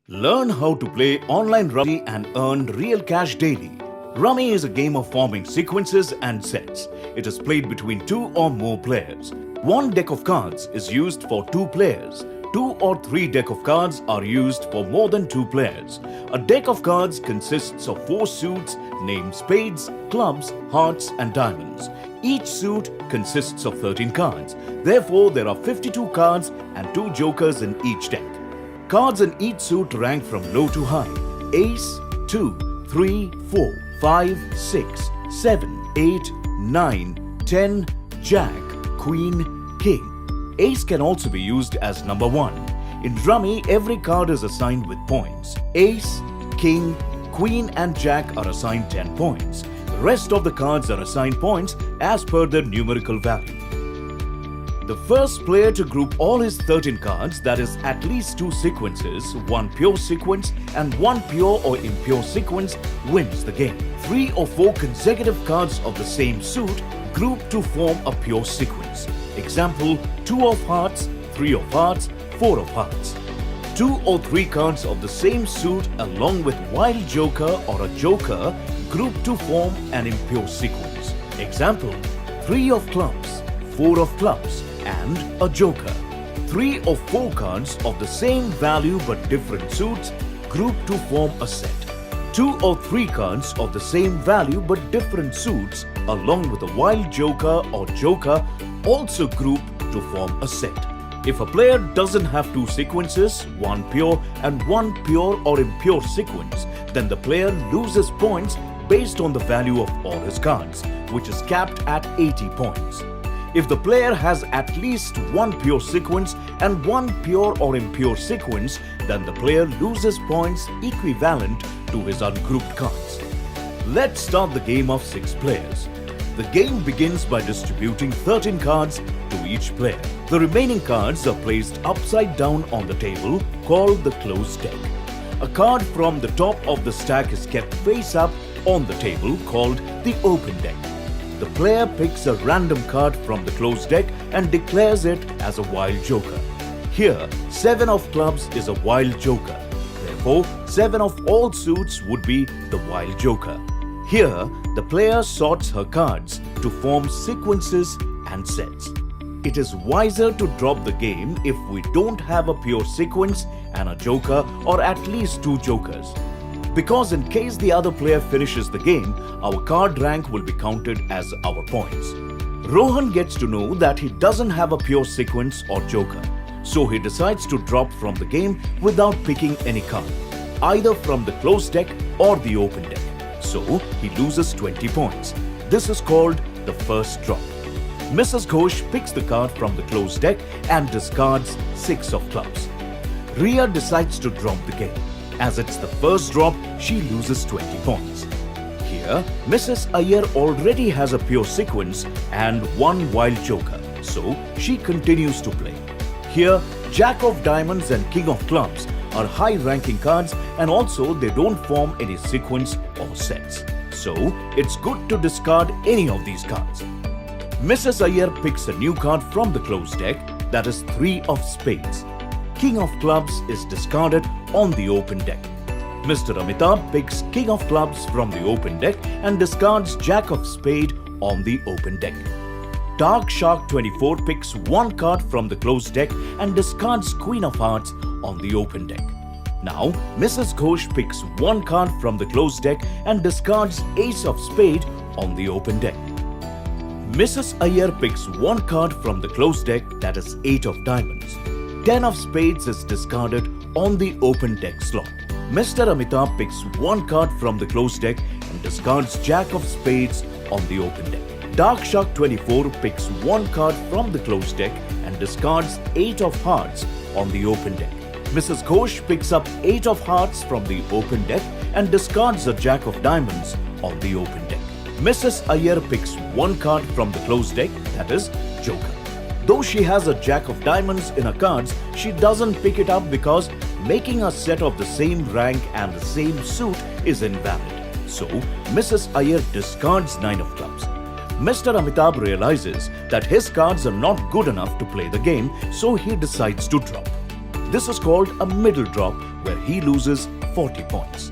Learn how to play online Rummy and earn real cash daily. Rummy is a game of forming sequences and sets. It is played between two or more players. One deck of cards is used for two players. 2 or 3 deck of cards are used for more than 2 players. A deck of cards consists of 4 suits named spades, clubs, hearts and diamonds. Each suit consists of 13 cards. Therefore, there are 52 cards and 2 jokers in each deck. Cards in each suit rank from low to high. Ace, 2, 3, 4, 5, 6, 7, 8, 9, 10, Jack, Queen, King. Ace can also be used as number 1. In Rummy, every card is assigned with points. Ace, King, Queen and Jack are assigned 10 points. The rest of the cards are assigned points as per their numerical value. The first player to group all his 13 cards, that is at least 2 sequences, 1 pure sequence and 1 pure or impure sequence, wins the game. 3 or 4 consecutive cards of the same suit group to form a pure sequence. Example, 2 of hearts, 3 of hearts, 4 of hearts. 2 or 3 cards of the same suit along with wild joker or a joker group to form an impure sequence. Example, 3 of clubs, 4 of clubs and a joker. 3 or 4 cards of the same value but different suits group to form a set. 2 or 3 cards of the same value but different suits along with a wild joker or joker also group to form a set. If a player doesn't have 2 sequences, 1 pure and 1 pure or impure sequence, then the player loses points based on the value of all his cards, which is capped at 80 points. If the player has at least 1 pure sequence and 1 pure or impure sequence, then the player loses points equivalent to his ungrouped cards. Let's start the game of 6 players. The game begins by distributing 13 cards to each player. The remaining cards are placed upside down on the table called the closed deck. A card from the top of the stack is kept face up on the table called the open deck. The player picks a random card from the closed deck and declares it as a wild joker. Here, 7 of clubs is a wild joker. Therefore, 7 of all suits would be the wild joker. Here, the player sorts her cards to form sequences and sets. It is wiser to drop the game if we don't have a pure sequence and a joker or at least 2 jokers. Because in case the other player finishes the game, our card rank will be counted as our points. Rohan gets to know that he doesn't have a pure sequence or joker. So he decides to drop from the game without picking any card, either from the closed deck or the open deck. So he loses 20 points. This is called the first drop. Mrs. Ghosh picks the card from the closed deck and discards 6 of clubs. Ria decides to drop the game. As it's the first drop, she loses 20 points. Here, Mrs. Iyer already has a pure sequence and 1 wild joker, so she continues to play. Here, Jack of diamonds and King of clubs are high-ranking cards and also they don't form any sequence or sets. So, it's good to discard any of these cards. Mrs. Iyer picks a new card from the closed deck, that is 3 of spades. King of clubs is discarded on the open deck. Mr. Amitabh picks King of clubs from the open deck and discards Jack of spade on the open deck. Dark Shark 24 picks 1 card from the closed deck and discards Queen of hearts on the open deck. Now, Mrs. Ghosh picks 1 card from the closed deck and discards Ace of spade on the open deck. Mrs. Iyer picks 1 card from the closed deck, that is 8 of diamonds. 10 of spades is discarded on the open deck slot. Mr. Amitabh picks 1 card from the closed deck and discards Jack of spades on the open deck. Dark Shark 24 picks 1 card from the closed deck and discards 8 of hearts on the open deck. Mrs. Ghosh picks up 8 of hearts from the open deck and discards a Jack of diamonds on the open deck. Mrs. Iyer picks 1 card from the closed deck, that is joker. Though she has a Jack of diamonds in her cards, she doesn't pick it up because making a set of the same rank and the same suit is invalid. So, Mrs. Iyer discards 9 of clubs. Mr. Amitabh realizes that his cards are not good enough to play the game, so he decides to drop. This is called a middle drop where he loses 40 points.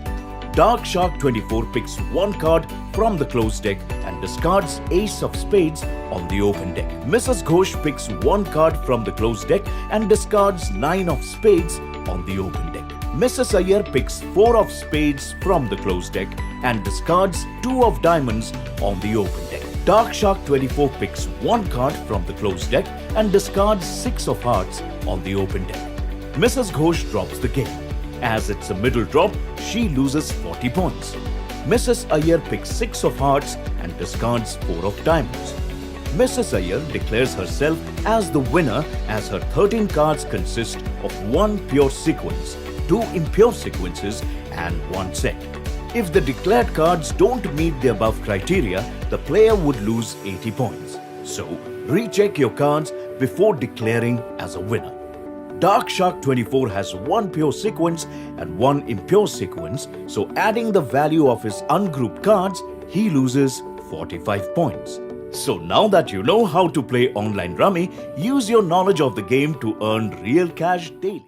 Dark Shark 24 picks one card from the closed deck and discards Ace of Spades on the open deck. Mrs. Ghosh picks one card from the closed deck and discards 9 of Spades on the open deck. Mrs. Iyer picks 4 of Spades from the closed deck and discards 2 of Diamonds on the open deck. Dark Shark 24 picks one card from the closed deck and discards 6 of Hearts on the open deck. Mrs. Ghosh drops the game. As it's a middle drop, she loses 40 points. Mrs. Iyer picks 6 of Hearts and discards 4 of Diamonds. Mrs. Iyer declares herself as the winner as her 13 cards consist of 1 pure sequence, 2 impure sequences and 1 set. If the declared cards don't meet the above criteria, the player would lose 80 points. So, recheck your cards before declaring as a winner. Dark Shark 24 has 1 pure sequence and 1 impure sequence, so adding the value of his ungrouped cards, he loses 45 points. So now that you know how to play online rummy, use your knowledge of the game to earn real cash daily.